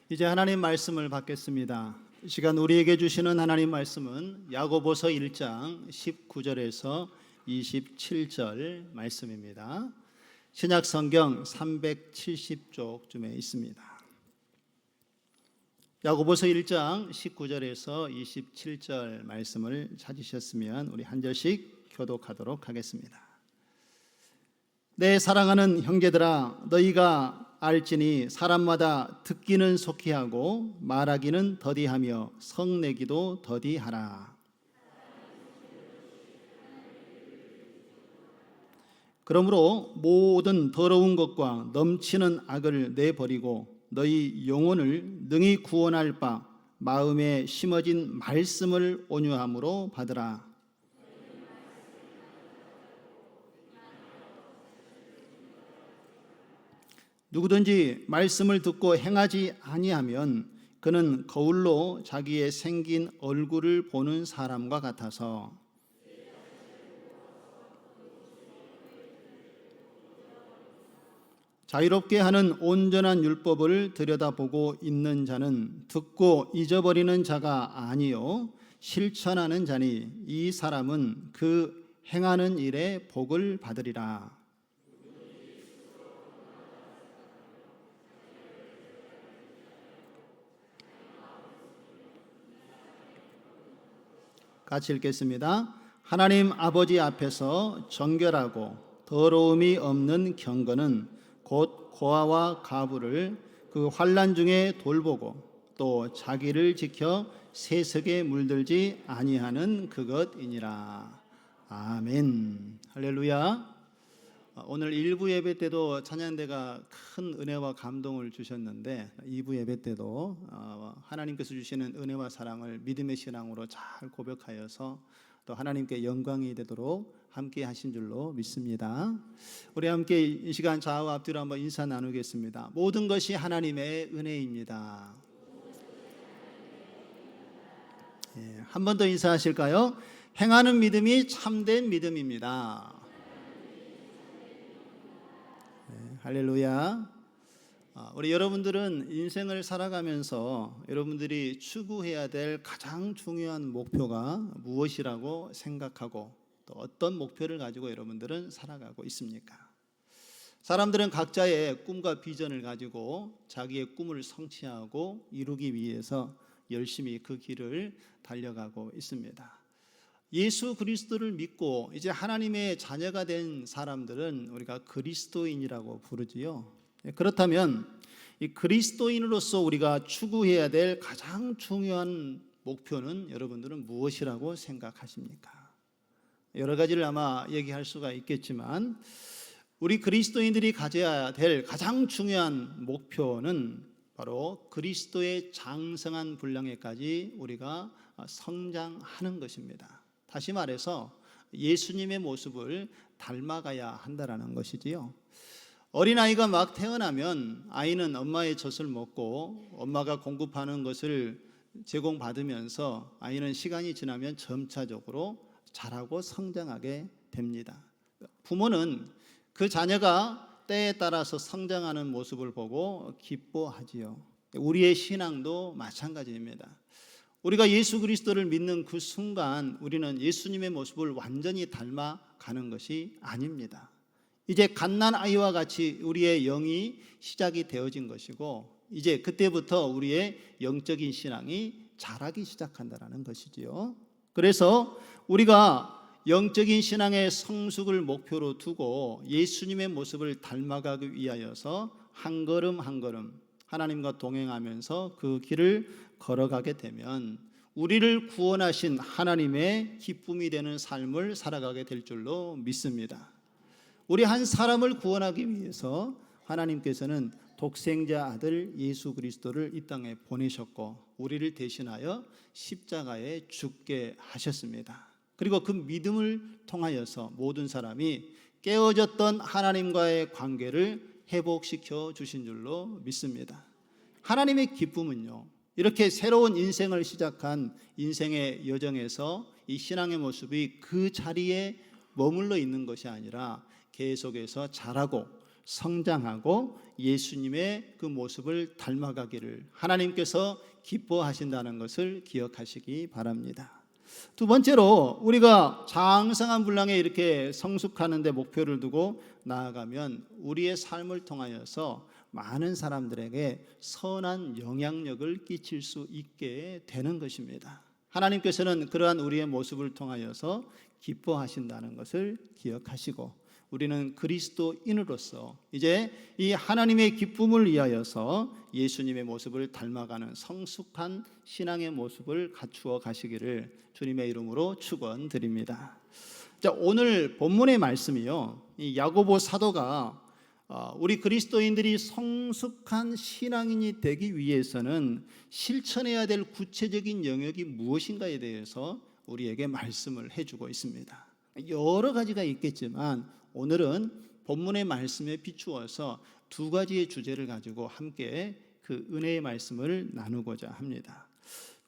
이제 하나님 말씀을 받겠습니다. 이 시간 우리에게 주시는 하나님 말씀은 야고보서 1장 19절에서 27절 말씀입니다. 신약 성경 370쪽쯤에 있습니다. 야고보서 1장 19절에서 27절 말씀을 찾으셨으면 우리 한 절씩 교독하도록 하겠습니다. 내 사랑하는 형제들아, 너희가 알지니 사람마다 듣기는 속히 하고 말하기는 더디하며 성내기도 더디하라. 그러므로 모든 더러운 것과 넘치는 악을 내버리고 너희 영혼을 능히 구원할 바 마음에 심어진 말씀을 온유함으로 받으라. 누구든지 말씀을 듣고 행하지 아니하면 그는 거울로 자기의 생긴 얼굴을 보는 사람과 같아서 자유롭게 하는 온전한 율법을 들여다보고 있는 자는 듣고 잊어버리는 자가 아니요 실천하는 자니 이 사람은 그 행하는 일에 복을 받으리라. 같이 읽겠습니다. 하나님 아버지 앞에서 정결하고 더러움이 없는 경건은 곧 고아와 가부를 그 환난 중에 돌보고 또 자기를 지켜 세속에 물들지 아니하는 그것이니라. 아멘. 할렐루야. 오늘 1부 예배 때도 찬양대가 큰 은혜와 감동을 주셨는데 2부 예배 때도 하나님께서 주시는 은혜와 사랑을 믿음의 신앙으로 잘 고백하여서 또 하나님께 영광이 되도록 함께 하신 줄로 믿습니다. 우리 함께 이 시간 좌우 앞뒤로 한번 인사 나누겠습니다. 모든 것이 하나님의 은혜입니다. 한 번 더 인사하실까요? 행하는 믿음이 참된 믿음입니다. 할렐루야. 우리 여러분들은 인생을 살아가면서 여러분들이 추구해야 될 가장 중요한 목표가 무엇이라고 생각하고 또 어떤 목표를 가지고 여러분들은 살아가고 있습니까? 사람들은 각자의 꿈과 비전을 가지고 자기의 꿈을 성취하고 이루기 위해서 열심히 그 길을 달려가고 있습니다. 예수 그리스도를 믿고 이제 하나님의 자녀가 된 사람들은 우리가 그리스도인이라고 부르지요. 그렇다면 이 그리스도인으로서 우리가 추구해야 될 가장 중요한 목표는 여러분들은 무엇이라고 생각하십니까? 여러 가지를 아마 얘기할 수가 있겠지만 우리 그리스도인들이 가져야 될 가장 중요한 목표는 바로 그리스도의 장성한 분량에까지 우리가 성장하는 것입니다. 다시 말해서 예수님의 모습을 닮아가야 한다는 것이지요. 어린아이가 막 태어나면 아이는 엄마의 젖을 먹고 엄마가 공급하는 것을 제공받으면서 아이는 시간이 지나면 점차적으로 자라고 성장하게 됩니다. 부모는 그 자녀가 때에 따라서 성장하는 모습을 보고 기뻐하지요. 우리의 신앙도 마찬가지입니다. 우리가 예수 그리스도를 믿는 그 순간 우리는 예수님의 모습을 완전히 닮아가는 것이 아닙니다. 이제 갓난아이와 같이 우리의 영이 시작이 되어진 것이고 이제 그때부터 우리의 영적인 신앙이 자라기 시작한다는 것이지요. 그래서 우리가 영적인 신앙의 성숙을 목표로 두고 예수님의 모습을 닮아가기 위하여서 한 걸음 한 걸음 하나님과 동행하면서 그 길을 걸어가게 되면 우리를 구원하신 하나님의 기쁨이 되는 삶을 살아가게 될 줄로 믿습니다. 우리 한 사람을 구원하기 위해서 하나님께서는 독생자 아들 예수 그리스도를 이 땅에 보내셨고 우리를 대신하여 십자가에 죽게 하셨습니다. 그리고 그 믿음을 통하여서 모든 사람이 깨어졌던 하나님과의 관계를 회복시켜 주신 줄로 믿습니다. 하나님의 기쁨은요, 이렇게 새로운 인생을 시작한 인생의 여정에서 이 신앙의 모습이 그 자리에 머물러 있는 것이 아니라 계속해서 자라고 성장하고 예수님의 그 모습을 닮아가기를 하나님께서 기뻐하신다는 것을 기억하시기 바랍니다. 두 번째로 우리가 장성한 분량에 이렇게 성숙하는 데 목표를 두고 나아가면 우리의 삶을 통하여서 많은 사람들에게 선한 영향력을 끼칠 수 있게 되는 것입니다. 하나님께서는 그러한 우리의 모습을 통하여서 기뻐하신다는 것을 기억하시고 우리는 그리스도인으로서 이제 이 하나님의 기쁨을 위하여서 예수님의 모습을 닮아가는 성숙한 신앙의 모습을 갖추어 가시기를 주님의 이름으로 축원드립니다. 자, 오늘 본문의 말씀이요, 이 야고보 사도가 우리 그리스도인들이 성숙한 신앙인이 되기 위해서는 실천해야 될 구체적인 영역이 무엇인가에 대해서 우리에게 말씀을 해주고 있습니다. 여러 가지가 있겠지만 오늘은 본문의 말씀에 비추어서 두 가지의 주제를 가지고 함께 그 은혜의 말씀을 나누고자 합니다.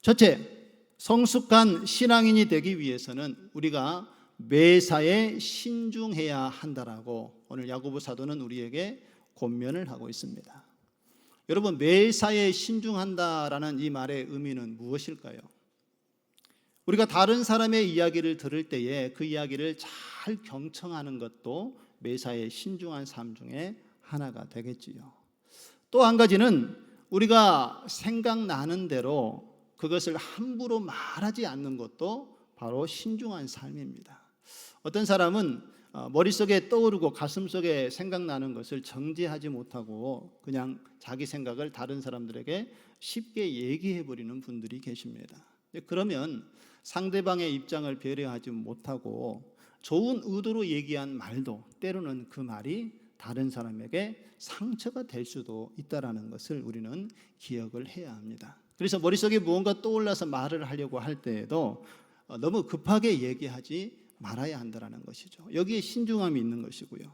첫째, 성숙한 신앙인이 되기 위해서는 우리가 매사에 신중해야 한다라고 오늘 야고보 사도는 우리에게 권면을 하고 있습니다. 여러분, 매사에 신중한다라는 이 말의 의미는 무엇일까요? 우리가 다른 사람의 이야기를 들을 때에 그 이야기를 잘 경청하는 것도 매사에 신중한 삶 중에 하나가 되겠지요. 또 한 가지는 우리가 생각나는 대로 그것을 함부로 말하지 않는 것도 바로 신중한 삶입니다. 어떤 사람은 머릿속에 떠오르고 가슴속에 생각나는 것을 정제하지 못하고 그냥 자기 생각을 다른 사람들에게 쉽게 얘기해버리는 분들이 계십니다. 그러면 상대방의 입장을 배려하지 못하고 좋은 의도로 얘기한 말도 때로는 그 말이 다른 사람에게 상처가 될 수도 있다는 것을 우리는 기억을 해야 합니다. 그래서 머릿속에 무언가 떠올라서 말을 하려고 할 때에도 너무 급하게 얘기하지 말아야 한다는 것이죠. 여기에 신중함이 있는 것이고요.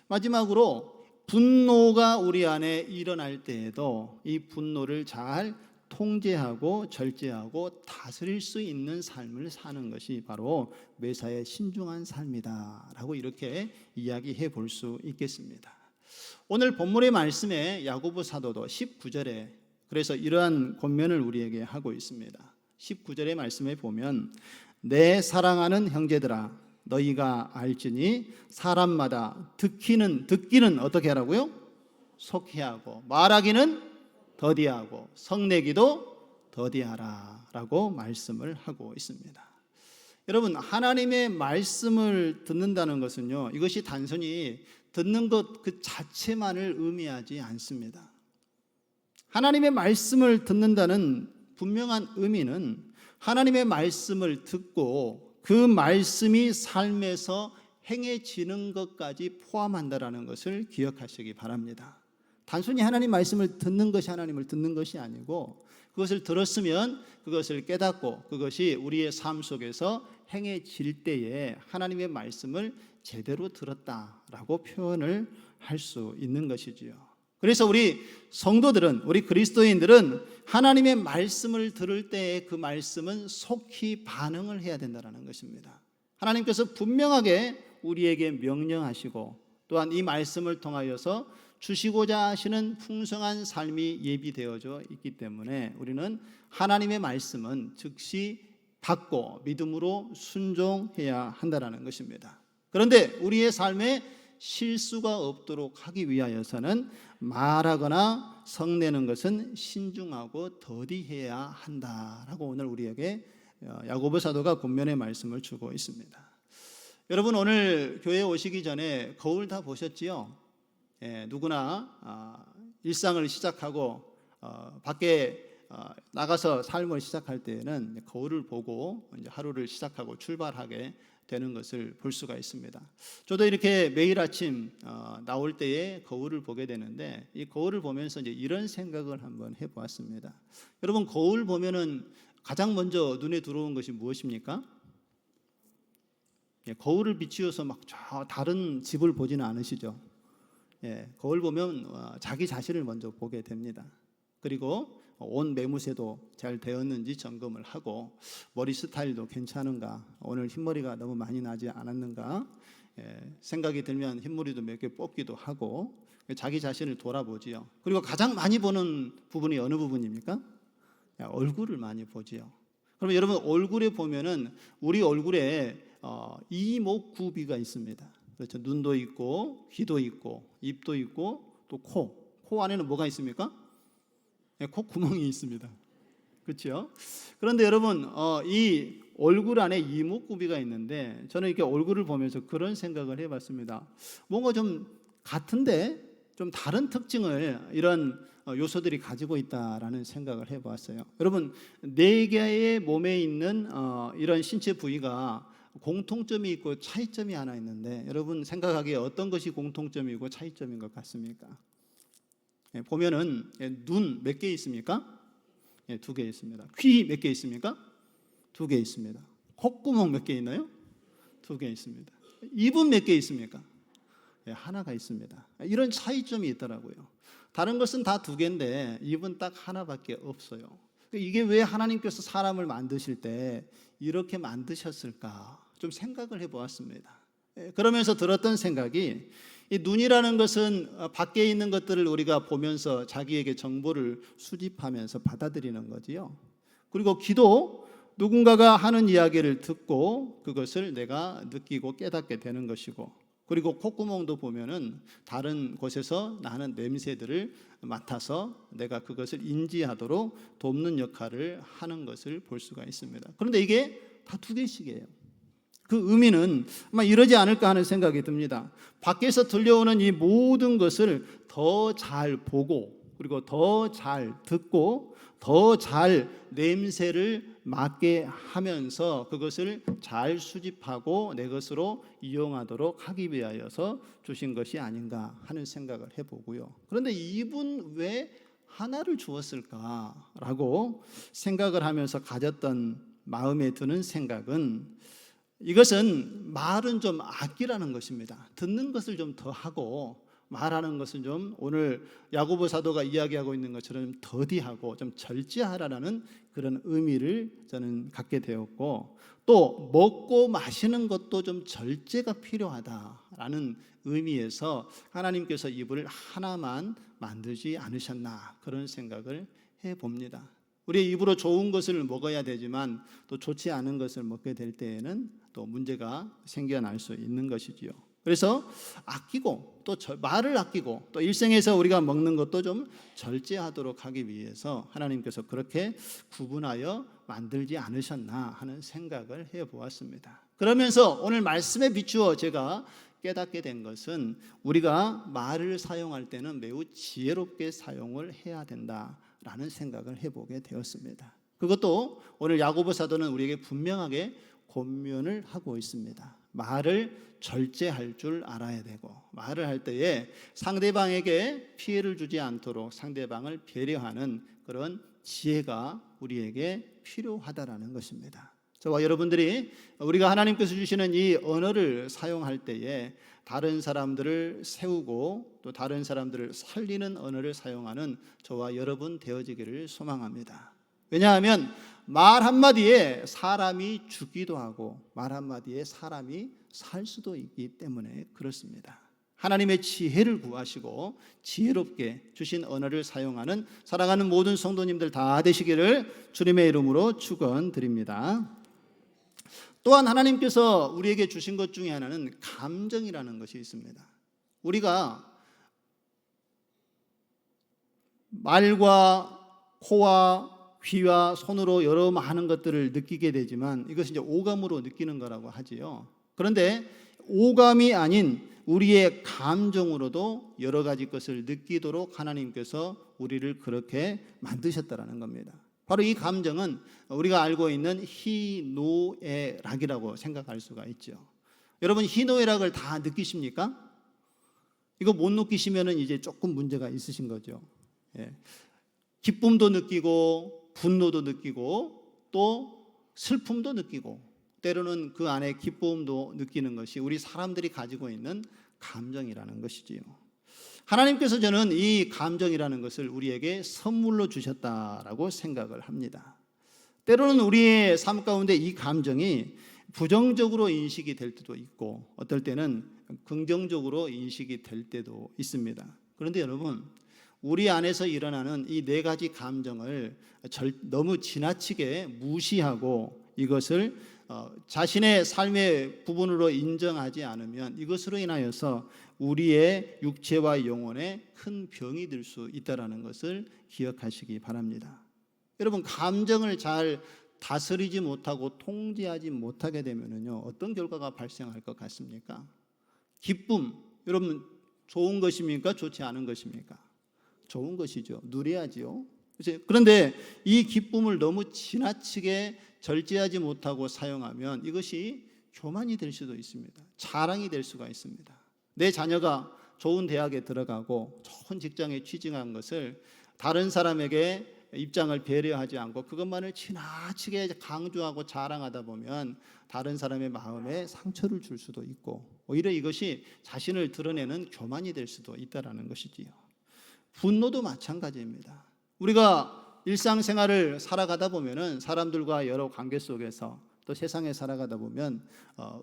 마지막으로 분노가 우리 안에 일어날 때에도 이 분노를 잘 통제하고 절제하고 다스릴 수 있는 삶을 사는 것이 바로 매사에 신중한 삶이다라고 이렇게 이야기해 볼 수 있겠습니다. 오늘 본문의 말씀에 야고보 사도도 19절에 그래서 이러한 권면을 우리에게 하고 있습니다. 19절의 말씀에 보면 내 사랑하는 형제들아 너희가 알지니 사람마다 듣기는 어떻게 하라고요? 속히 하고 말하기는 더디하고 성내기도 더디하라 라고 말씀을 하고 있습니다. 여러분, 하나님의 말씀을 듣는다는 것은요, 이것이 단순히 듣는 것 그 자체만을 의미하지 않습니다. 하나님의 말씀을 듣는다는 분명한 의미는 하나님의 말씀을 듣고 그 말씀이 삶에서 행해지는 것까지 포함한다는 것을 기억하시기 바랍니다. 단순히 하나님 말씀을 듣는 것이 하나님을 듣는 것이 아니고 그것을 들었으면 그것을 깨닫고 그것이 우리의 삶 속에서 행해질 때에 하나님의 말씀을 제대로 들었다라고 표현을 할 수 있는 것이지요. 그래서 우리 성도들은, 우리 그리스도인들은 하나님의 말씀을 들을 때에 그 말씀은 속히 반응을 해야 된다는 것입니다. 하나님께서 분명하게 우리에게 명령하시고 또한 이 말씀을 통하여서 주시고자 하시는 풍성한 삶이 예비되어져 있기 때문에 우리는 하나님의 말씀은 즉시 받고 믿음으로 순종해야 한다는 것입니다. 그런데 우리의 삶에 실수가 없도록 하기 위하여서는 말하거나 성내는 것은 신중하고 더디해야 한다라고 오늘 우리에게 야고보 사도가 권면의 말씀을 주고 있습니다. 여러분, 오늘 교회에 오시기 전에 거울 다 보셨지요? 누구나 일상을 시작하고 밖에 나가서 삶을 시작할 때에는 거울을 보고 이제 하루를 시작하고 출발하게 되는 것을 볼 수가 있습니다. 저도 이렇게 매일 아침 나올 때에 거울을 보게 되는데 이 거울을 보면서 이제 이런 생각을 한번 해보았습니다. 여러분, 거울 보면은 가장 먼저 눈에 들어온 것이 무엇입니까? 거울을 비추어서 막 저 다른 집을 보지는 않으시죠? 거울 보면 자기 자신을 먼저 보게 됩니다. 그리고 옷 매무새도 잘 되었는지 점검을 하고 머리 스타일도 괜찮은가, 오늘 흰머리가 너무 많이 나지 않았는가 생각이 들면 흰머리도 몇 개 뽑기도 하고 자기 자신을 돌아보지요. 그리고 가장 많이 보는 부분이 어느 부분입니까? 얼굴을 많이 보지요. 그러면 여러분 얼굴에 보면은 우리 얼굴에 이목구비가 있습니다. 그렇죠. 눈도 있고 귀도 있고 입도 있고 또 코 안에는 뭐가 있습니까? 콧구멍이 있습니다. 그렇죠? 그런데 여러분 이 얼굴 안에 이목구비가 있는데 저는 이렇게 얼굴을 보면서 그런 생각을 해봤습니다. 뭔가 좀 같은데 좀 다른 특징을 이런 요소들이 가지고 있다라는 생각을 해보았어요. 여러분 네 개의 몸에 있는 이런 신체 부위가 공통점이 있고 차이점이 하나 있는데 여러분 생각하기에 어떤 것이 공통점이고 차이점인 것 같습니까? 보면은 눈 몇 개 있습니까? 2개 있습니다. 귀 몇 개 있습니까? 2개 있습니다. 콧구멍 몇 개 있나요? 2개 있습니다. 입은 몇 개 있습니까? 하나가 있습니다. 이런 차이점이 있더라고요. 다른 것은 다 2개인데 입은 딱 하나밖에 없어요. 이게 왜 하나님께서 사람을 만드실 때 이렇게 만드셨을까? 좀 생각을 해보았습니다. 그러면서 들었던 생각이 이 눈이라는 것은 밖에 있는 것들을 우리가 보면서 자기에게 정보를 수집하면서 받아들이는 거지요. 그리고 귀도 누군가가 하는 이야기를 듣고 그것을 내가 느끼고 깨닫게 되는 것이고, 그리고 콧구멍도 보면은 다른 곳에서 나는 냄새들을 맡아서 내가 그것을 인지하도록 돕는 역할을 하는 것을 볼 수가 있습니다. 그런데 이게 다 2개씩이에요. 그 의미는 아마 이러지 않을까 하는 생각이 듭니다. 밖에서 들려오는 이 모든 것을 더 잘 보고 그리고 더 잘 듣고 더 잘 냄새를 맡게 하면서 그것을 잘 수집하고 내 것으로 이용하도록 하기 위하여서 주신 것이 아닌가 하는 생각을 해보고요. 그런데 이분 왜 하나를 주었을까라고 생각을 하면서 가졌던 마음에 드는 생각은 이것은 말은 좀 아끼라는 것입니다. 듣는 것을 좀 더 하고 말하는 것은 좀 오늘 야고보 사도가 이야기하고 있는 것처럼 더디하고 좀 절제하라는 그런 의미를 저는 갖게 되었고, 또 먹고 마시는 것도 좀 절제가 필요하다라는 의미에서 하나님께서 입을 하나만 만들지 않으셨나 그런 생각을 해봅니다. 우리의 입으로 좋은 것을 먹어야 되지만 또 좋지 않은 것을 먹게 될 때에는 또 문제가 생겨날 수 있는 것이지요. 그래서 아끼고 또 말을 아끼고 또 일생에서 우리가 먹는 것도 좀 절제하도록 하기 위해서 하나님께서 그렇게 구분하여 만들지 않으셨나 하는 생각을 해보았습니다. 그러면서 오늘 말씀에 비추어 제가 깨닫게 된 것은 우리가 말을 사용할 때는 매우 지혜롭게 사용을 해야 된다라는 생각을 해보게 되었습니다. 그것도 오늘 야고보 사도는 우리에게 분명하게 권면을 하고 있습니다. 말을 절제할 줄 알아야 되고, 말을 할 때에 상대방에게 피해를 주지 않도록 상대방을 배려하는 그런 지혜가 우리에게 필요하다라는 것입니다. 저와 여러분들이 우리가 하나님께서 주시는 이 언어를 사용할 때에 다른 사람들을 세우고 또 다른 사람들을 살리는 언어를 사용하는 저와 여러분 되어지기를 소망합니다. 왜냐하면 말 한마디에 사람이 죽기도 하고 말 한마디에 사람이 살 수도 있기 때문에 그렇습니다. 하나님의 지혜를 구하시고 지혜롭게 주신 언어를 사용하는 사랑하는 모든 성도님들 다 되시기를 주님의 이름으로 축원드립니다. 또한 하나님께서 우리에게 주신 것 중에 하나는 감정이라는 것이 있습니다. 우리가 말과 코와 귀와 손으로 여러 많은 것들을 느끼게 되지만 이것이 이제 오감으로 느끼는 거라고 하지요. 그런데 오감이 아닌 우리의 감정으로도 여러 가지 것을 느끼도록 하나님께서 우리를 그렇게 만드셨다라는 겁니다. 바로 이 감정은 우리가 알고 있는 희노애락이라고 생각할 수가 있죠. 여러분 희노애락을 다 느끼십니까? 이거 못 느끼시면 이제 조금 문제가 있으신 거죠. 기쁨도 느끼고 분노도 느끼고 또 슬픔도 느끼고 때로는 그 안에 기쁨도 느끼는 것이 우리 사람들이 가지고 있는 감정이라는 것이지요. 하나님께서 저는 이 감정이라는 것을 우리에게 선물로 주셨다라고 생각을 합니다. 때로는 우리의 삶 가운데 이 감정이 부정적으로 인식이 될 때도 있고 어떨 때는 긍정적으로 인식이 될 때도 있습니다. 그런데 여러분, 우리 안에서 일어나는 이 네 가지 감정을 너무 지나치게 무시하고 이것을 자신의 삶의 부분으로 인정하지 않으면 이것으로 인하여서 우리의 육체와 영혼에 큰 병이 될 수 있다는 것을 기억하시기 바랍니다. 여러분, 감정을 잘 다스리지 못하고 통제하지 못하게 되면요, 어떤 결과가 발생할 것 같습니까? 기쁨, 여러분 좋은 것입니까? 좋지 않은 것입니까? 좋은 것이죠. 누려야지요. 그런데 이 기쁨을 너무 지나치게 절제하지 못하고 사용하면 이것이 교만이 될 수도 있습니다. 자랑이 될 수가 있습니다. 내 자녀가 좋은 대학에 들어가고 좋은 직장에 취직한 것을 다른 사람에게 입장을 배려하지 않고 그것만을 지나치게 강조하고 자랑하다 보면 다른 사람의 마음에 상처를 줄 수도 있고 오히려 이것이 자신을 드러내는 교만이 될 수도 있다는 것이지요. 분노도 마찬가지입니다. 우리가 일상생활을 살아가다 보면은 사람들과 여러 관계 속에서 또 세상에 살아가다 보면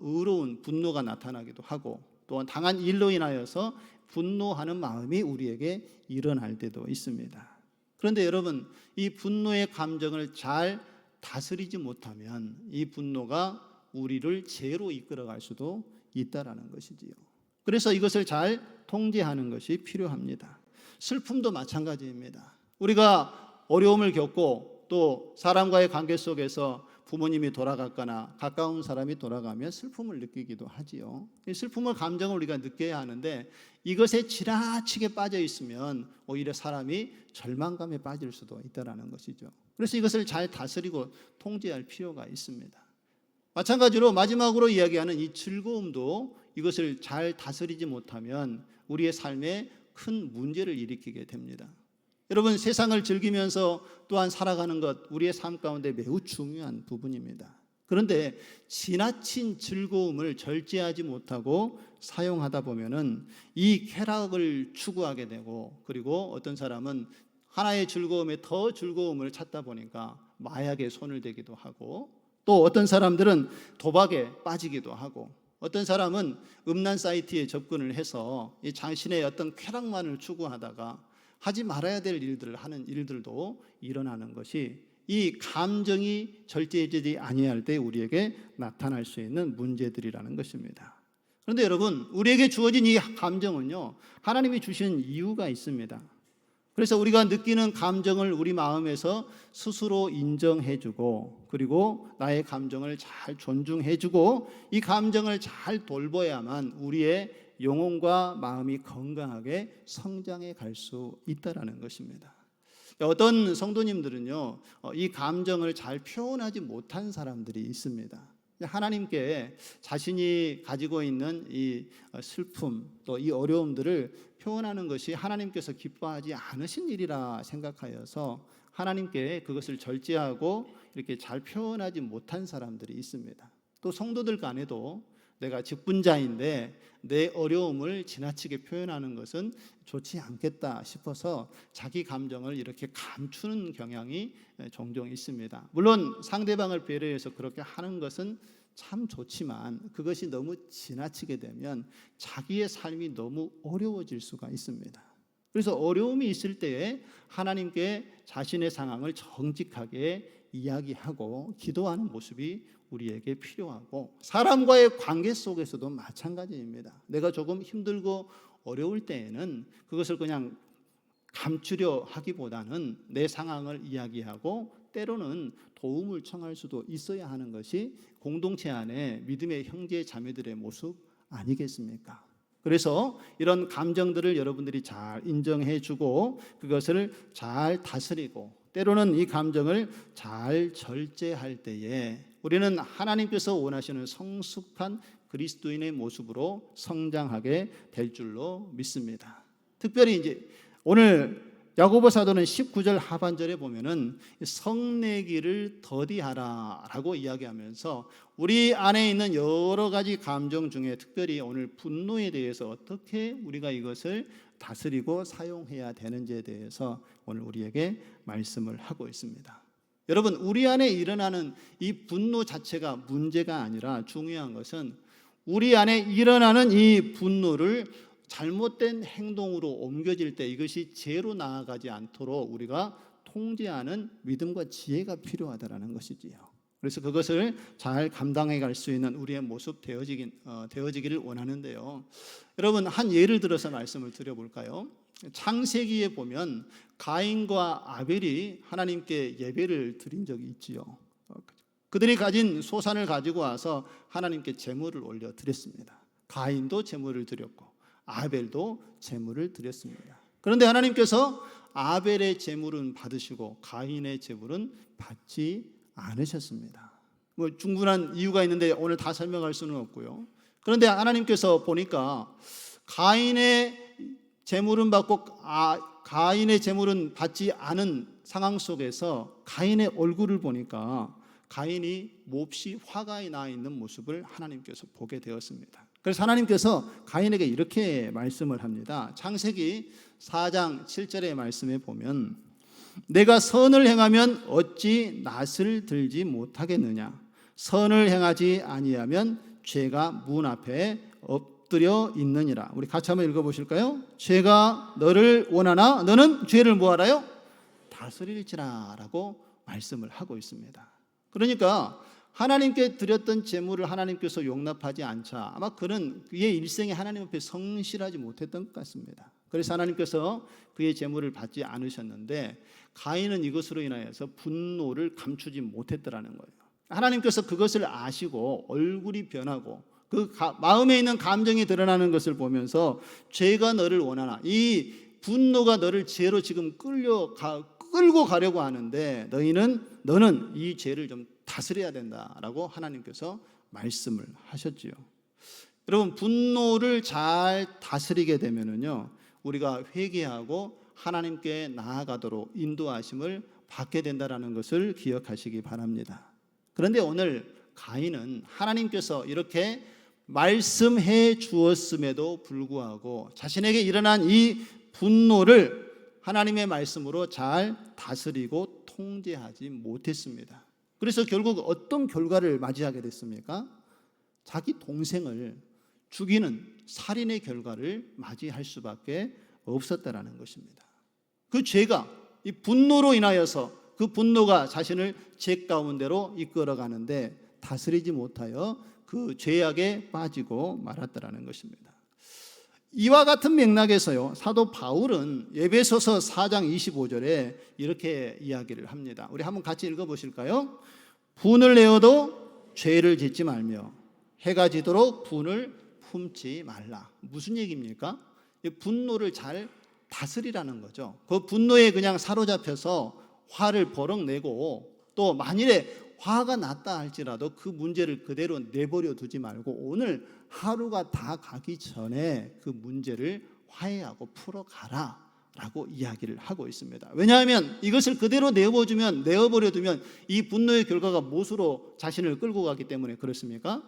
의로운 분노가 나타나기도 하고 또한 당한 일로 인하여서 분노하는 마음이 우리에게 일어날 때도 있습니다. 그런데 여러분, 이 분노의 감정을 잘 다스리지 못하면 이 분노가 우리를 죄로 이끌어갈 수도 있다라는 것이지요. 그래서 이것을 잘 통제하는 것이 필요합니다. 슬픔도 마찬가지입니다. 우리가 어려움을 겪고 또 사람과의 관계 속에서 부모님이 돌아갔거나 가까운 사람이 돌아가면 슬픔을 느끼기도 하지요. 이 슬픔의 감정을 우리가 느껴야 하는데 이것에 지나치게 빠져 있으면 오히려 사람이 절망감에 빠질 수도 있다는 것이죠. 그래서 이것을 잘 다스리고 통제할 필요가 있습니다. 마찬가지로 마지막으로 이야기하는 이 즐거움도 이것을 잘 다스리지 못하면 우리의 삶에 큰 문제를 일으키게 됩니다. 여러분, 세상을 즐기면서 또한 살아가는 것 우리의 삶 가운데 매우 중요한 부분입니다. 그런데 지나친 즐거움을 절제하지 못하고 사용하다 보면은 이 쾌락을 추구하게 되고 그리고 어떤 사람은 하나의 즐거움에 더 즐거움을 찾다 보니까 마약에 손을 대기도 하고 또 어떤 사람들은 도박에 빠지기도 하고 어떤 사람은 음란 사이트에 접근을 해서 이 자신의 어떤 쾌락만을 추구하다가 하지 말아야 될 일들을 하는 일들도 일어나는 것이 이 감정이 절제되지 아니할 때 우리에게 나타날 수 있는 문제들이라는 것입니다. 그런데 여러분, 우리에게 주어진 이 감정은요, 하나님이 주신 이유가 있습니다. 그래서 우리가 느끼는 감정을 우리 마음에서 스스로 인정해주고 그리고 나의 감정을 잘 존중해주고 이 감정을 잘 돌봐야만 우리의 영혼과 마음이 건강하게 성장해 갈 수 있다는 것입니다. 어떤 성도님들은요, 이 감정을 잘 표현하지 못한 사람들이 있습니다. 하나님께 자신이 가지고 있는 이 슬픔 또 이 어려움들을 표현하는 것이 하나님께서 기뻐하지 않으신 일이라 생각하여서 하나님께 그것을 절제하고 이렇게 잘 표현하지 못한 사람들이 있습니다. 또 성도들 간에도 내가 직분자인데 내 어려움을 지나치게 표현하는 것은 좋지 않겠다 싶어서 자기 감정을 이렇게 감추는 경향이 종종 있습니다. 물론 상대방을 배려해서 그렇게 하는 것은 참 좋지만 그것이 너무 지나치게 되면 자기의 삶이 너무 어려워질 수가 있습니다. 그래서 어려움이 있을 때에 하나님께 자신의 상황을 정직하게 이야기하고 기도하는 모습이 우리에게 필요하고 사람과의 관계 속에서도 마찬가지입니다. 내가 조금 힘들고 어려울 때에는 그것을 그냥 감추려 하기보다는 내 상황을 이야기하고 때로는 도움을 청할 수도 있어야 하는 것이 공동체 안에 믿음의 형제 자매들의 모습 아니겠습니까? 그래서 이런 감정들을 여러분들이 잘 인정해주고 그것을 잘 다스리고 때로는 이 감정을 잘 절제할 때에 우리는 하나님께서 원하시는 성숙한 그리스도인의 모습으로 성장하게 될 줄로 믿습니다. 특별히 이제 오늘 야고보 사도는 19절 하반절에 보면은 성내기를 더디하라라고 이야기하면서 우리 안에 있는 여러 가지 감정 중에 특별히 오늘 분노에 대해서 어떻게 우리가 이것을 다스리고 사용해야 되는지에 대해서 오늘 우리에게 말씀을 하고 있습니다. 여러분, 우리 안에 일어나는 이 분노 자체가 문제가 아니라 중요한 것은 우리 안에 일어나는 이 분노를 잘못된 행동으로 옮겨질 때 이것이 죄로 나아가지 않도록 우리가 통제하는 믿음과 지혜가 필요하다라는 것이지요. 그래서 그것을 잘 감당해 갈 수 있는 우리의 모습 되어지기를 원하는데요. 여러분, 한 예를 들어서 말씀을 드려볼까요? 창세기에 보면 가인과 아벨이 하나님께 예배를 드린 적이 있지요. 그들이 가진 소산을 가지고 와서 하나님께 제물을 올려 드렸습니다. 가인도 제물을 드렸고 아벨도 제물을 드렸습니다. 그런데 하나님께서 아벨의 제물은 받으시고 가인의 제물은 받지 않으셨습니다. 충분한 이유가 있는데 오늘 다 설명할 수는 없고요. 그런데 하나님께서 보니까 가인의 제물은 받고 가인의 제물은 받지 않은 상황 속에서 가인의 얼굴을 보니까 가인이 몹시 화가 나 있는 모습을 하나님께서 보게 되었습니다. 그래서 하나님께서 가인에게 이렇게 말씀을 합니다. 창세기 4장 7절의 말씀에 보면 내가 선을 행하면 어찌 낯을 들지 못하겠느냐. 선을 행하지 아니하면 죄가 문 앞에 엎드려 있느니라. 우리 같이 한번 읽어보실까요? 죄가 너를 원하나 너는 죄를 뭐하라요? 다스릴지라 라고 말씀을 하고 있습니다. 그러니까 하나님께 드렸던 제물을 하나님께서 용납하지 않자 아마 그는 그의 일생에 하나님 앞에 성실하지 못했던 것 같습니다. 그래서 하나님께서 그의 제물을 받지 않으셨는데 가인은 이것으로 인하여서 분노를 감추지 못했더라는 거예요. 하나님께서 그것을 아시고 얼굴이 변하고 그 마음에 있는 감정이 드러나는 것을 보면서 죄가 너를 원하나, 이 분노가 너를 죄로 지금 끌고 가려고 하는데 너는 이 죄를 좀 다스려야 된다라고 하나님께서 말씀을 하셨지요. 여러분, 분노를 잘 다스리게 되면은요, 우리가 회개하고 하나님께 나아가도록 인도하심을 받게 된다라는 것을 기억하시기 바랍니다. 그런데 오늘 가인은 하나님께서 이렇게 말씀해 주었음에도 불구하고 자신에게 일어난 이 분노를 하나님의 말씀으로 잘 다스리고 통제하지 못했습니다. 그래서 결국 어떤 결과를 맞이하게 됐습니까? 자기 동생을 죽이는 살인의 결과를 맞이할 수밖에 없었다라는 것입니다. 그 죄가 이 분노로 인하여서 그 분노가 자신을 죄 가운데로 이끌어가는데 다스리지 못하여 그 죄악에 빠지고 말았다라는 것입니다. 이와 같은 맥락에서요, 사도 바울은 에베소서 4장 25절에 이렇게 이야기를 합니다. 우리 한번 같이 읽어보실까요? 분을 내어도 죄를 짓지 말며 해가 지도록 분을 품지 말라. 무슨 얘기입니까? 분노를 잘 다스리라는 거죠. 그 분노에 그냥 사로잡혀서 화를 버럭 내고 또 만일에 화가 났다 할지라도 그 문제를 그대로 내버려 두지 말고 오늘 하루가 다 가기 전에 그 문제를 화해하고 풀어가라 라고 이야기를 하고 있습니다. 왜냐하면 이것을 그대로 내어버려 두면 이 분노의 결과가 무엇으로 자신을 끌고 가기 때문에 그렇습니까?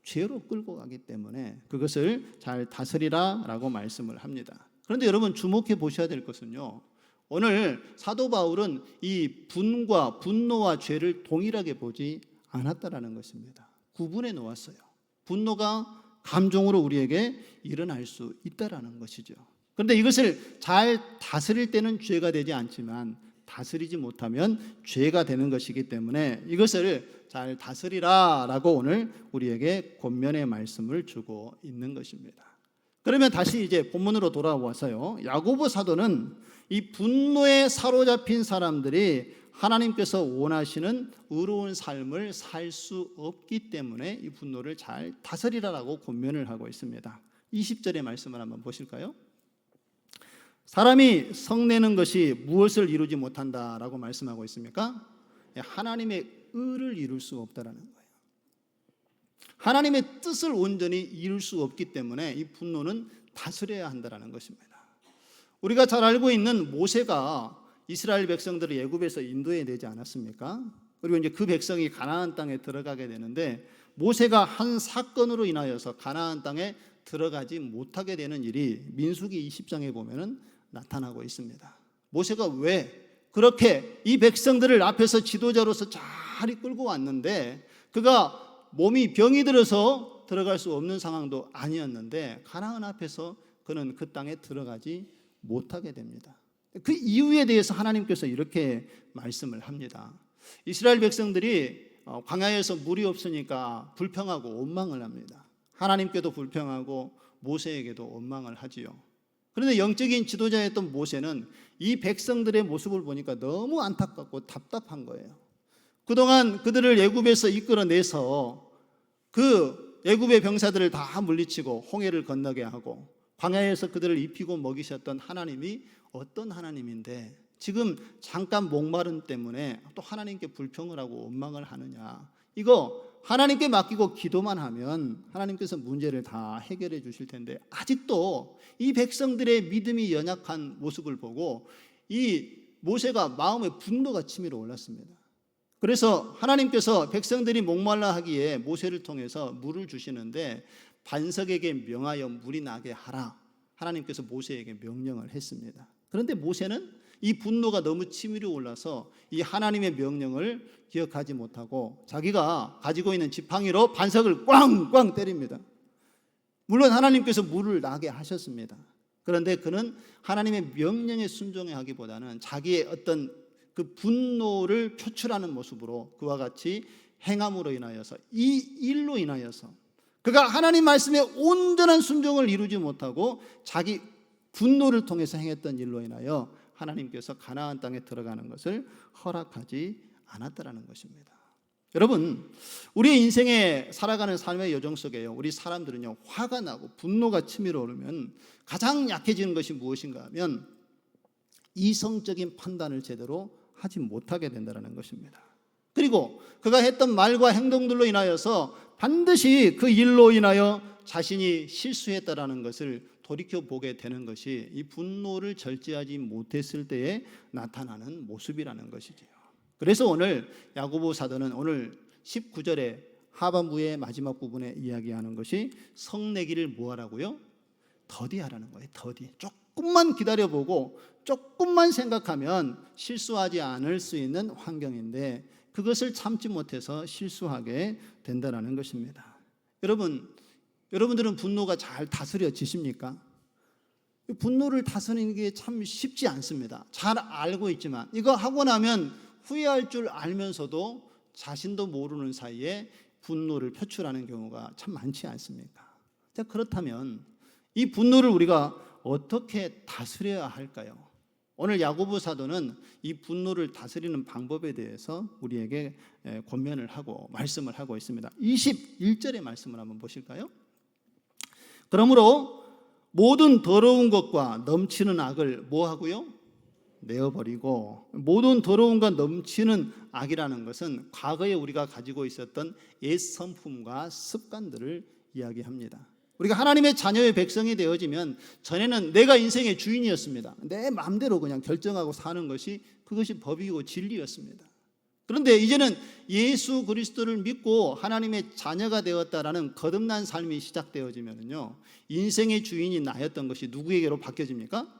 죄로 끌고 가기 때문에 그것을 잘 다스리라 라고 말씀을 합니다. 그런데 여러분, 주목해 보셔야 될 것은요, 오늘 사도 바울은 이 분과 분노와 죄를 동일하게 보지 않았다라는 것입니다. 구분해 놓았어요. 분노가 감정으로 우리에게 일어날 수 있다라는 것이죠. 그런데 이것을 잘 다스릴 때는 죄가 되지 않지만 다스리지 못하면 죄가 되는 것이기 때문에 이것을 잘 다스리라라고 오늘 우리에게 권면의 말씀을 주고 있는 것입니다. 그러면 다시 이제 본문으로 돌아와서요, 야고보 사도는 이 분노에 사로잡힌 사람들이 하나님께서 원하시는 의로운 삶을 살 수 없기 때문에 이 분노를 잘 다스리라라고 권면을 하고 있습니다. 20절의 말씀을 한번 보실까요? 사람이 성내는 것이 무엇을 이루지 못한다라고 말씀하고 있습니까? 하나님의 의를 이룰 수 없다라는 거예요. 하나님의 뜻을 온전히 이룰 수 없기 때문에 이 분노는 다스려야 한다라는 것입니다. 우리가 잘 알고 있는 모세가 이스라엘 백성들을 애굽에서 인도해 내지 않았습니까? 그리고 이제 그 백성이 가나안 땅에 들어가게 되는데 모세가 한 사건으로 인하여서 가나안 땅에 들어가지 못하게 되는 일이 민수기 20장에 보면은 나타나고 있습니다. 모세가 왜 그렇게 이 백성들을 앞에서 지도자로서 잘 이끌고 왔는데 그가 몸이 병이 들어서 들어갈 수 없는 상황도 아니었는데 가나안 앞에서 그는 그 땅에 들어가지 못하게 됩니다. 그 이유에 대해서 하나님께서 이렇게 말씀을 합니다. 이스라엘 백성들이 광야에서 물이 없으니까 불평하고 원망을 합니다. 하나님께도 불평하고 모세에게도 원망을 하지요. 그런데 영적인 지도자였던 모세는 이 백성들의 모습을 보니까 너무 안타깝고 답답한 거예요. 그동안 그들을 애굽에서 이끌어내서 그 애굽의 병사들을 다 물리치고 홍해를 건너게 하고 광야에서 그들을 입히고 먹이셨던 하나님이 어떤 하나님인데 지금 잠깐 목마름 때문에 또 하나님께 불평을 하고 원망을 하느냐. 이거 하나님께 맡기고 기도만 하면 하나님께서 문제를 다 해결해 주실 텐데 아직도 이 백성들의 믿음이 연약한 모습을 보고 이 모세가 마음에 분노가 치밀어 올랐습니다. 그래서 하나님께서 백성들이 목말라 하기에 모세를 통해서 물을 주시는데 반석에게 명하여 물이 나게 하라. 하나님께서 모세에게 명령을 했습니다. 그런데 모세는 이 분노가 너무 치밀어 올라서 이 하나님의 명령을 기억하지 못하고 자기가 가지고 있는 지팡이로 반석을 꽝꽝 때립니다. 물론 하나님께서 물을 나게 하셨습니다. 그런데 그는 하나님의 명령에 순종하기보다는 자기의 어떤 그 분노를 표출하는 모습으로 그와 같이 행함으로 인하여서 이 일로 인하여서 그가 하나님 말씀에 온전한 순종을 이루지 못하고 자기 분노를 통해서 행했던 일로 인하여 하나님께서 가나안 땅에 들어가는 것을 허락하지 않았다라는 것입니다. 여러분, 우리의 인생에 살아가는 삶의 여정 속에요, 우리 사람들은요, 화가 나고 분노가 치밀어 오르면 가장 약해지는 것이 무엇인가 하면 이성적인 판단을 제대로 하지 못하게 된다는 것입니다. 그리고 그가 했던 말과 행동들로 인하여서 반드시 그 일로 인하여 자신이 실수했다라는 것을 돌이켜보게 되는 것이 이 분노를 절제하지 못했을 때에 나타나는 모습이라는 것이지요. 그래서 오늘 야고보 사도는 오늘 19절의 하반부의 마지막 부분에 이야기하는 것이 성내기를 뭐하라고요? 더디하라는 거예요. 더디. 조금만 기다려보고 조금만 생각하면 실수하지 않을 수 있는 환경인데 그것을 참지 못해서 실수하게 된다는 것입니다. 여러분들은 분노가 잘 다스려지십니까? 분노를 다스리는 게 참 쉽지 않습니다. 잘 알고 있지만 이거 하고 나면 후회할 줄 알면서도 자신도 모르는 사이에 분노를 표출하는 경우가 참 많지 않습니까? 자, 그렇다면 이 분노를 우리가 어떻게 다스려야 할까요? 오늘 야고보 사도는 이 분노를 다스리는 방법에 대해서 우리에게 권면을 하고 말씀을 하고 있습니다. 21절의 말씀을 한번 보실까요? 그러므로 모든 더러운 것과 넘치는 악을 뭐 하고요? 내어버리고, 모든 더러움과 넘치는 악이라는 것은 과거에 우리가 가지고 있었던 옛 성품과 습관들을 이야기합니다. 우리가 하나님의 자녀의 백성이 되어지면 전에는 내가 인생의 주인이었습니다. 내 마음대로 그냥 결정하고 사는 것이 그것이 법이고 진리였습니다. 그런데 이제는 예수 그리스도를 믿고 하나님의 자녀가 되었다라는 거듭난 삶이 시작되어지면요, 인생의 주인이 나였던 것이 누구에게로 바뀌어집니까?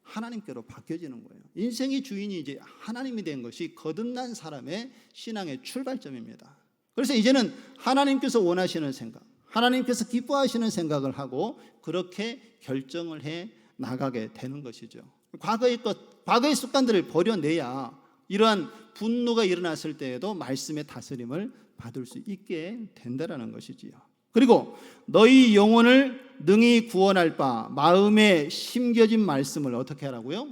하나님께로 바뀌어지는 거예요. 인생의 주인이 이제 하나님이 된 것이 거듭난 사람의 신앙의 출발점입니다. 그래서 이제는 하나님께서 원하시는 생각, 하나님께서 기뻐하시는 생각을 하고 그렇게 결정을 해 나가게 되는 것이죠. 과거의 습관들을 버려내야 이러한 분노가 일어났을 때에도 말씀의 다스림을 받을 수 있게 된다는 것이지요. 그리고 너희 영혼을 능히 구원할 바 마음에 심겨진 말씀을 어떻게 하라고요?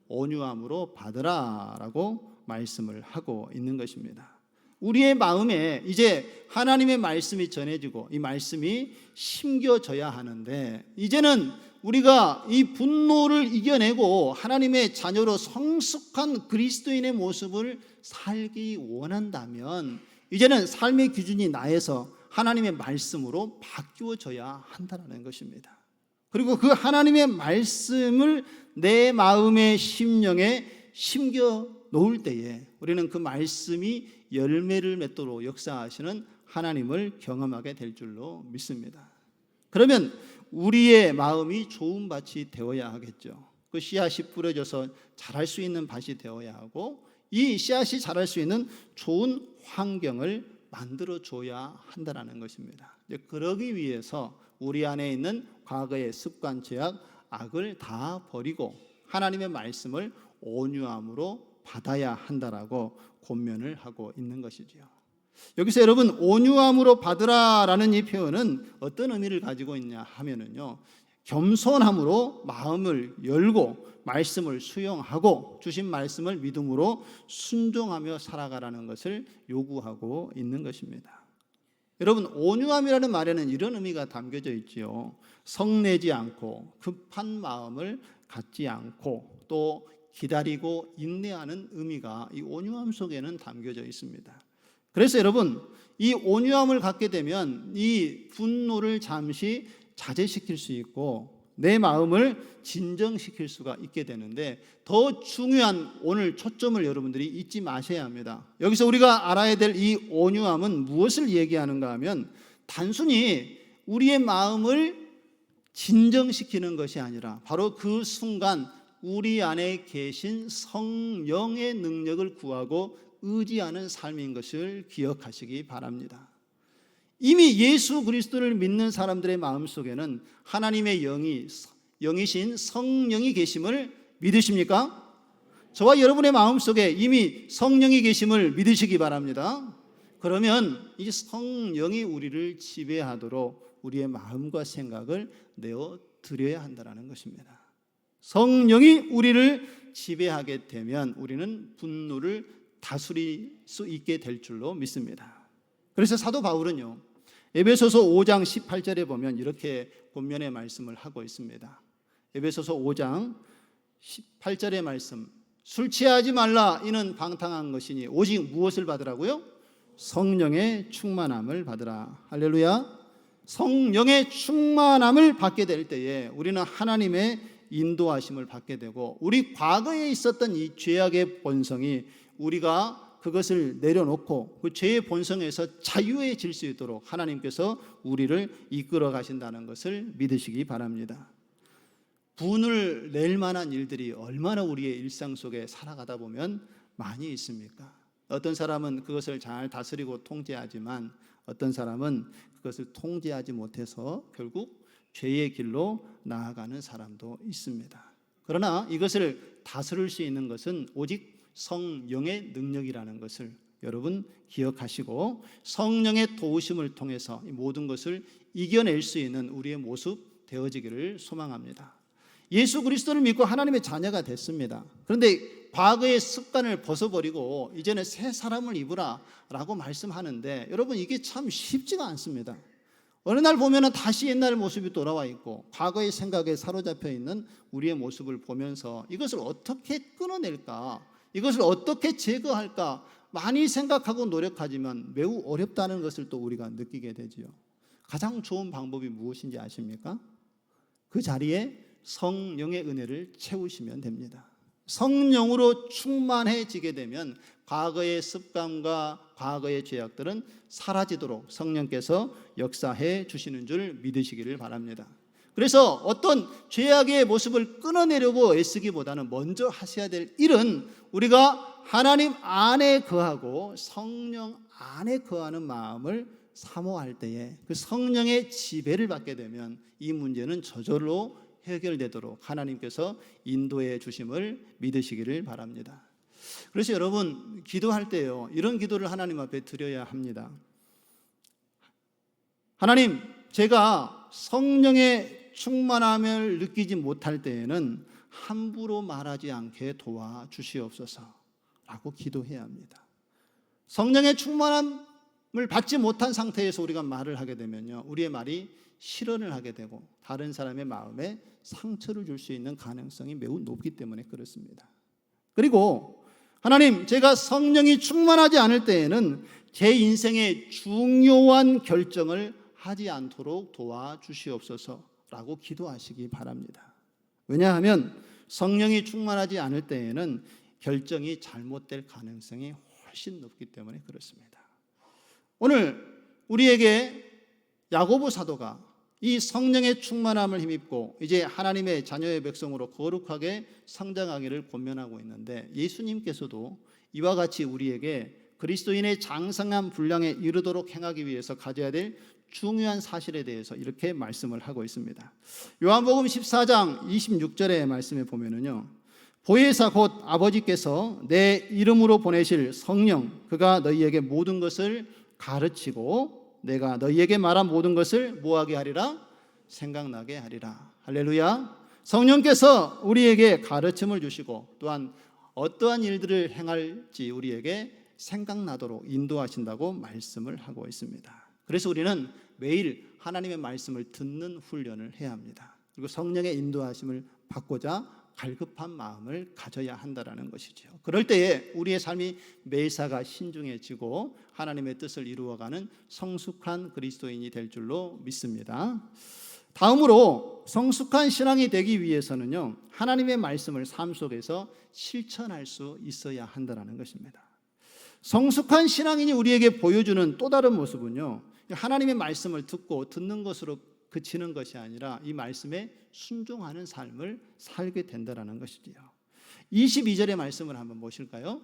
온유함으로 받으라 라고 말씀을 하고 있는 것입니다. 우리의 마음에 이제 하나님의 말씀이 전해지고 이 말씀이 심겨져야 하는데 이제는 우리가 이 분노를 이겨내고 하나님의 자녀로 성숙한 그리스도인의 모습을 살기 원한다면 이제는 삶의 기준이 나에서 하나님의 말씀으로 바뀌어져야 한다는 것입니다. 그리고 그 하나님의 말씀을 내 마음의 심령에 심겨 놓을 때에 우리는 그 말씀이 열매를 맺도록 역사하시는 하나님을 경험하게 될 줄로 믿습니다. 그러면 우리의 마음이 좋은 밭이 되어야 하겠죠. 그 씨앗이 뿌려져서 자랄 수 있는 밭이 되어야 하고 이 씨앗이 자랄 수 있는 좋은 환경을 만들어줘야 한다는 것입니다. 그러기 위해서 우리 안에 있는 과거의 습관, 죄악, 악을 다 버리고 하나님의 말씀을 온유함으로 받아야 한다라고 권면을 하고 있는 것이지요. 여기서 여러분 온유함으로 받으라라는 이 표현은 어떤 의미를 가지고 있냐 하면은요, 겸손함으로 마음을 열고 말씀을 수용하고 주신 말씀을 믿음으로 순종하며 살아가라는 것을 요구하고 있는 것입니다. 여러분 온유함이라는 말에는 이런 의미가 담겨져 있지요. 성내지 않고 급한 마음을 갖지 않고 또 기다리고 인내하는 의미가 이 온유함 속에는 담겨져 있습니다. 그래서 여러분 이 온유함을 갖게 되면 이 분노를 잠시 자제시킬 수 있고 내 마음을 진정시킬 수가 있게 되는데, 더 중요한 오늘 초점을 여러분들이 잊지 마셔야 합니다. 여기서 우리가 알아야 될 이 온유함은 무엇을 얘기하는가 하면 단순히 우리의 마음을 진정시키는 것이 아니라 바로 그 순간 우리 안에 계신 성령의 능력을 구하고 의지하는 삶인 것을 기억하시기 바랍니다. 이미 예수 그리스도를 믿는 사람들의 마음속에는 하나님의 영이신 성령이 계심을 믿으십니까? 저와 여러분의 마음속에 이미 성령이 계심을 믿으시기 바랍니다. 그러면 이 성령이 우리를 지배하도록 우리의 마음과 생각을 내어 드려야 한다는 것입니다. 성령이 우리를 지배하게 되면 우리는 분노를 다스릴 수 있게 될 줄로 믿습니다. 그래서 사도 바울은요, 에베소서 5장 18절에 보면 이렇게 본면의 말씀을 하고 있습니다. 에베소서 5장 18절의 말씀, 술 취하지 말라 이는 방탕한 것이니 오직 무엇을 받으라고요? 성령의 충만함을 받으라. 할렐루야. 성령의 충만함을 받게 될 때에 우리는 하나님의 인도하심을 받게 되고 우리 과거에 있었던 이 죄악의 본성이 우리가 그것을 내려놓고 그 죄의 본성에서 자유해질 수 있도록 하나님께서 우리를 이끌어 가신다는 것을 믿으시기 바랍니다. 분을 낼 만한 일들이 얼마나 우리의 일상 속에 살아가다 보면 많이 있습니까? 어떤 사람은 그것을 잘 다스리고 통제하지만 어떤 사람은 그것을 통제하지 못해서 결국 죄의 길로 나아가는 사람도 있습니다. 그러나 이것을 다스릴 수 있는 것은 오직 성령의 능력이라는 것을 여러분 기억하시고 성령의 도우심을 통해서 이 모든 것을 이겨낼 수 있는 우리의 모습 되어지기를 소망합니다. 예수 그리스도를 믿고 하나님의 자녀가 됐습니다. 그런데 과거의 습관을 벗어버리고 이제는 새 사람을 입으라 라고 말씀하는데 여러분 이게 참 쉽지가 않습니다. 어느 날 보면 다시 옛날 모습이 돌아와 있고 과거의 생각에 사로잡혀 있는 우리의 모습을 보면서 이것을 어떻게 끊어낼까, 이것을 어떻게 제거할까 많이 생각하고 노력하지만 매우 어렵다는 것을 또 우리가 느끼게 되지요. 가장 좋은 방법이 무엇인지 아십니까? 그 자리에 성령의 은혜를 채우시면 됩니다. 성령으로 충만해지게 되면 과거의 습관과 과거의 죄악들은 사라지도록 성령께서 역사해 주시는 줄 믿으시기를 바랍니다. 그래서 어떤 죄악의 모습을 끊어내려고 애쓰기보다는 먼저 하셔야 될 일은 우리가 하나님 안에 거하고 성령 안에 거하는 마음을 사모할 때에 그 성령의 지배를 받게 되면 이 문제는 저절로 해결되도록 하나님께서 인도해 주심을 믿으시기를 바랍니다. 그래서 여러분 기도할 때요, 이런 기도를 하나님 앞에 드려야 합니다. 하나님, 제가 성령의 충만함을 느끼지 못할 때에는 함부로 말하지 않게 도와주시옵소서 라고 기도해야 합니다. 성령의 충만함을 받지 못한 상태에서 우리가 말을 하게 되면요, 우리의 말이 실언을 하게 되고 다른 사람의 마음에 상처를 줄 수 있는 가능성이 매우 높기 때문에 그렇습니다. 그리고 하나님, 제가 성령이 충만하지 않을 때에는 제 인생의 중요한 결정을 하지 않도록 도와주시옵소서라고 기도하시기 바랍니다. 왜냐하면 성령이 충만하지 않을 때에는 결정이 잘못될 가능성이 훨씬 높기 때문에 그렇습니다. 오늘 우리에게 야고보 사도가 이 성령의 충만함을 힘입고 이제 하나님의 자녀의 백성으로 거룩하게 성장하기를 권면하고 있는데, 예수님께서도 이와 같이 우리에게 그리스도인의 장성한 분량에 이르도록 행하기 위해서 가져야 될 중요한 사실에 대해서 이렇게 말씀을 하고 있습니다. 요한복음 14장 26절의 말씀에 보면은요, 보혜사 곧 아버지께서 내 이름으로 보내실 성령, 그가 너희에게 모든 것을 가르치고 내가 너희에게 말한 모든 것을 뭐하게 하리라? 생각나게 하리라. 할렐루야. 성령께서 우리에게 가르침을 주시고 또한 어떠한 일들을 행할지 우리에게 생각나도록 인도하신다고 말씀을 하고 있습니다. 그래서 우리는 매일 하나님의 말씀을 듣는 훈련을 해야 합니다. 그리고 성령의 인도하심을 받고자 갈급한 마음을 가져야 한다는 것이죠. 그럴 때에 우리의 삶이 매사가 신중해지고 하나님의 뜻을 이루어가는 성숙한 그리스도인이 될 줄로 믿습니다. 다음으로 성숙한 신앙이 되기 위해서는요, 하나님의 말씀을 삶 속에서 실천할 수 있어야 한다는 것입니다. 성숙한 신앙인이 우리에게 보여주는 또 다른 모습은요, 하나님의 말씀을 듣는 것으로 그치는 것이 아니라 이 말씀에 순종하는 삶을 살게 된다는 것이지요. 22절의 말씀을 한번 보실까요?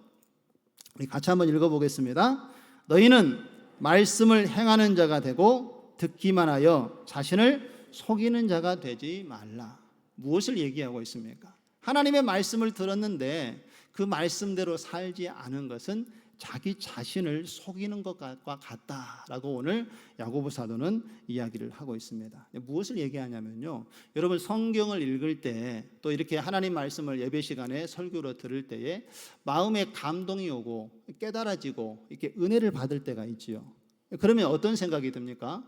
우리 같이 한번 읽어보겠습니다. 너희는 말씀을 행하는 자가 되고 듣기만 하여 자신을 속이는 자가 되지 말라. 무엇을 얘기하고 있습니까? 하나님의 말씀을 들었는데 그 말씀대로 살지 않은 것은 자기 자신을 속이는 것과 같다라고 오늘 야고보 사도는 이야기를 하고 있습니다. 무엇을 얘기하냐면요, 여러분 성경을 읽을 때 또 이렇게 하나님 말씀을 예배 시간에 설교로 들을 때에 마음에 감동이 오고 깨달아지고 이렇게 은혜를 받을 때가 있지요. 그러면 어떤 생각이 듭니까?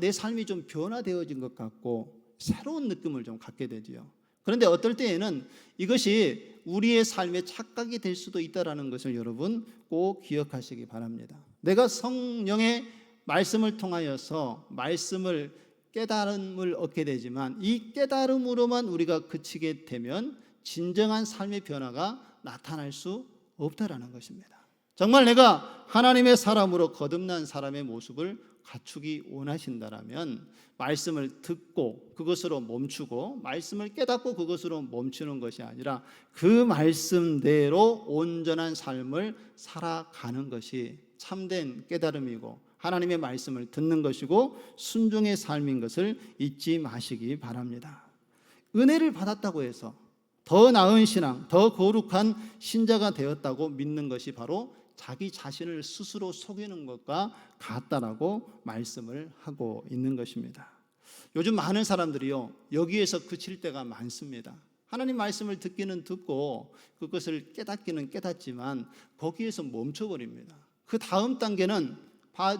내 삶이 좀 변화되어진 것 같고 새로운 느낌을 좀 갖게 되지요. 그런데 어떨 때에는 이것이 우리의 삶의 착각이 될 수도 있다는 것을 여러분 꼭 기억하시기 바랍니다. 내가 성령의 말씀을 통하여서 말씀을 깨달음을 얻게 되지만 이 깨달음으로만 우리가 그치게 되면 진정한 삶의 변화가 나타날 수 없다는 것입니다. 정말 내가 하나님의 사람으로 거듭난 사람의 모습을 갖추기 원하신다라면 말씀을 듣고 그것으로 멈추고 말씀을 깨닫고 그것으로 멈추는 것이 아니라 그 말씀대로 온전한 삶을 살아가는 것이 참된 깨달음이고 하나님의 말씀을 듣는 것이고 순종의 삶인 것을 잊지 마시기 바랍니다. 은혜를 받았다고 해서 더 나은 신앙, 더 거룩한 신자가 되었다고 믿는 것이 바로 자기 자신을 스스로 속이는 것과 같다라고 말씀을 하고 있는 것입니다. 요즘 많은 사람들이요, 여기에서 그칠 때가 많습니다. 하나님 말씀을 듣기는 듣고 그것을 깨닫기는 깨닫지만 거기에서 멈춰버립니다. 그 다음 단계는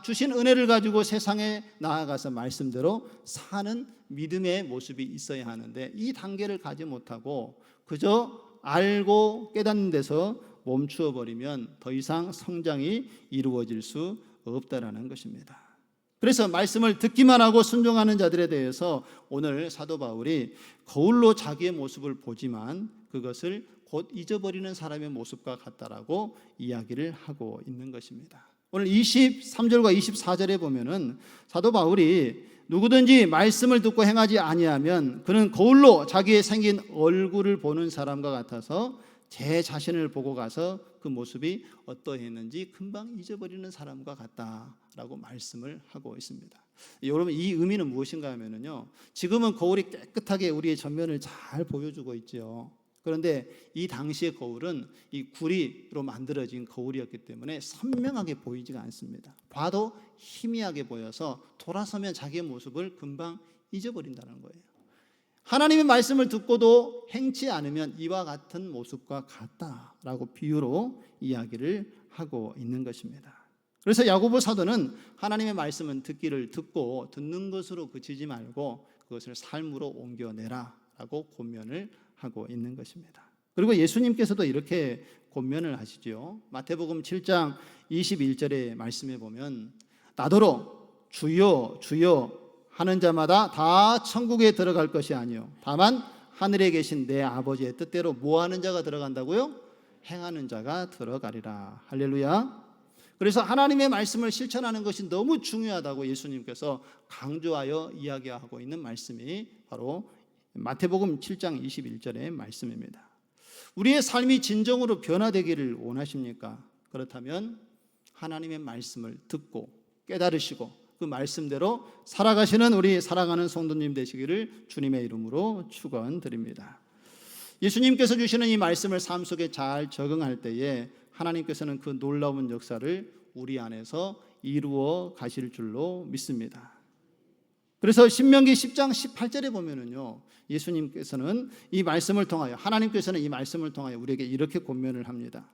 주신 은혜를 가지고 세상에 나아가서 말씀대로 사는 믿음의 모습이 있어야 하는데 이 단계를 가지 못하고 그저 알고 깨닫는 데서 멈추어 버리면 더 이상 성장이 이루어질 수 없다라는 것입니다. 그래서 말씀을 듣기만 하고 순종하는 자들에 대해서 오늘 사도 바울이 거울로 자기의 모습을 보지만 그것을 곧 잊어버리는 사람의 모습과 같다라고 이야기를 하고 있는 것입니다. 오늘 23절과 24절에 보면은 사도 바울이 누구든지 말씀을 듣고 행하지 아니하면 그는 거울로 자기의 생긴 얼굴을 보는 사람과 같아서 제 자신을 보고 가서 그 모습이 어떠했는지 금방 잊어버리는 사람과 같다라고 말씀을 하고 있습니다. 여러분 이 의미는 무엇인가 하면요, 지금은 거울이 깨끗하게 우리의 전면을 잘 보여주고 있죠. 그런데 이 당시의 거울은 이 구리로 만들어진 거울이었기 때문에 선명하게 보이지가 않습니다. 봐도 희미하게 보여서 돌아서면 자기의 모습을 금방 잊어버린다는 거예요. 하나님의 말씀을 듣고도 행치 않으면 이와 같은 모습과 같다라고 비유로 이야기를 하고 있는 것입니다. 그래서 야고보 사도는 하나님의 말씀은 듣기를 듣고 듣는 것으로 그치지 말고 그것을 삶으로 옮겨내라라고 권면을 하고 있는 것입니다. 그리고 예수님께서도 이렇게 권면을 하시죠. 마태복음 7장 21절의 말씀에 보면 나더러 주여 주여 하는 자마다 다 천국에 들어갈 것이 아니요 다만 하늘에 계신 내 아버지의 뜻대로 뭐 하는 자가 들어간다고요? 행하는 자가 들어가리라. 할렐루야. 그래서 하나님의 말씀을 실천하는 것이 너무 중요하다고 예수님께서 강조하여 이야기하고 있는 말씀이 바로 마태복음 7장 21절의 말씀입니다. 우리의 삶이 진정으로 변화되기를 원하십니까? 그렇다면 하나님의 말씀을 듣고 깨달으시고 그 말씀대로 살아가시는 우리 사랑하는 성도님 되시기를 주님의 이름으로 축원드립니다. 예수님께서 주시는 이 말씀을 삶 속에 잘 적응할 때에 하나님께서는 그 놀라운 역사를 우리 안에서 이루어 가실 줄로 믿습니다. 그래서 신명기 10장 18절에 보면은요, 예수님께서는 이 말씀을 통하여, 하나님께서는 이 말씀을 통하여 우리에게 이렇게 권면을 합니다.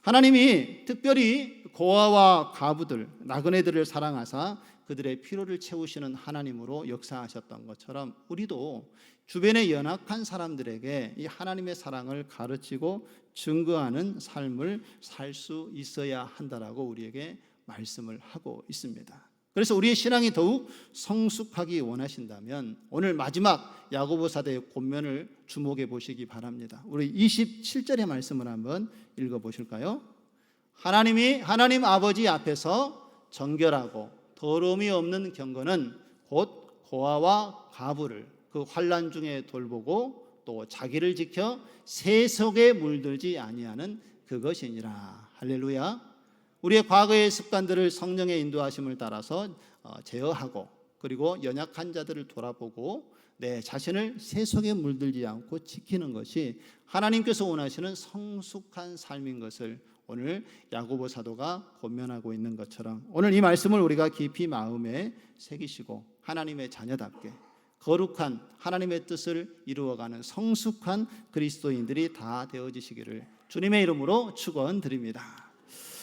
하나님이 특별히 고아와 과부들, 나그네들을 사랑하사 그들의 필요를 채우시는 하나님으로 역사하셨던 것처럼 우리도 주변의 연약한 사람들에게 이 하나님의 사랑을 가르치고 증거하는 삶을 살 수 있어야 한다라고 우리에게 말씀을 하고 있습니다. 그래서 우리의 신앙이 더욱 성숙하기 원하신다면 오늘 마지막 야고보 사도의 권면을 주목해 보시기 바랍니다. 우리 27절의 말씀을 한번 읽어 보실까요? 하나님 아버지 앞에서 정결하고 더러움이 없는 경건은 곧 고아와 과부를 그 환난 중에 돌보고 또 자기를 지켜 세속에 물들지 아니하는 그것이니라. 할렐루야. 우리의 과거의 습관들을 성령의 인도하심을 따라서 제어하고 그리고 연약한 자들을 돌아보고 내 자신을 세속에 물들지 않고 지키는 것이 하나님께서 원하시는 성숙한 삶인 것을 오늘 야고보 사도가 권면하고 있는 것처럼 오늘 이 말씀을 우리가 깊이 마음에 새기시고 하나님의 자녀답게 거룩한 하나님의 뜻을 이루어가는 성숙한 그리스도인들이 다 되어지시기를 주님의 이름으로 축원드립니다.